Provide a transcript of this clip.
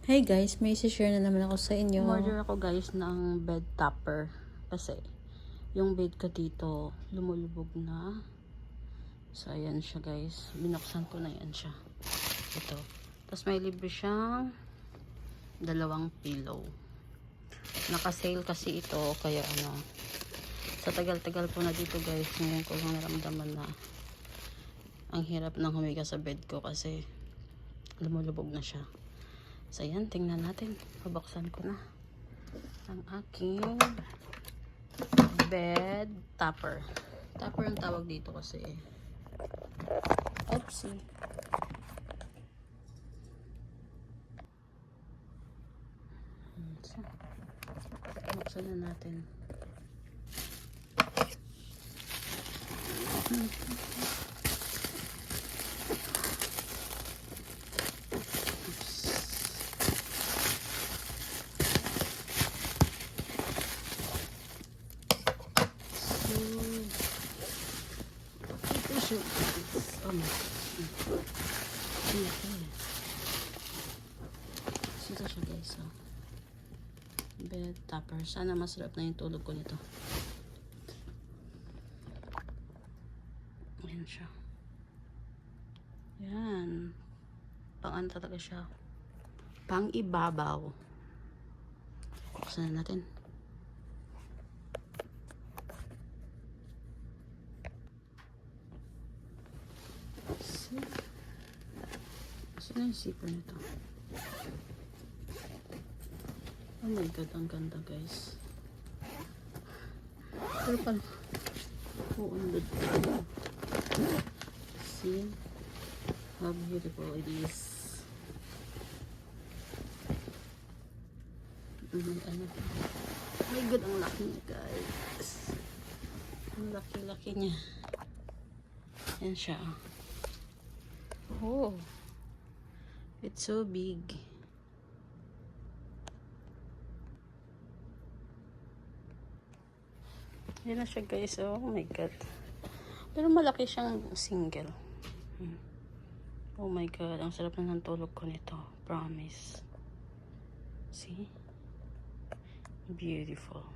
Hey guys, may isi-share na naman ako sa inyo. Order ako guys ng bed topper kasi yung bed ko dito lumulubog na. So ayan siya guys, binuksan ko na yan siya. Ito. Tapos may libre siyang 2 pillow. Naka-sale kasi ito kaya sa tagal-tagal po na dito guys, ngayon ko lang naramdaman na ang hirap ng humiga sa bed ko kasi lumulubog na siya. So yan, tingnan natin. Pabuksan ko na ang aking bed topper. Topper ang tawag dito kasi. Oopsie. So, buksan na natin. Oh my God. Ito siya guys. Oh. Bed topper. Sana masarap na yung tulog ko nito. Ayan siya. Yan. Pang talaga siya. Pang ibabaw. Buksan na natin. Saan yung zipper nito? Oh my God, ang ganda guys. Pero parang uundod pa. See how beautiful it is. Oh my God, ang laki niya guys. Ang laki-laki niya. Yan siya. Oh, it's so big. Yan na siya guys. Oh my God. Pero malaki siyang single. Oh my God. Ang sarap na ng tulog ko nito. Promise. See? Beautiful.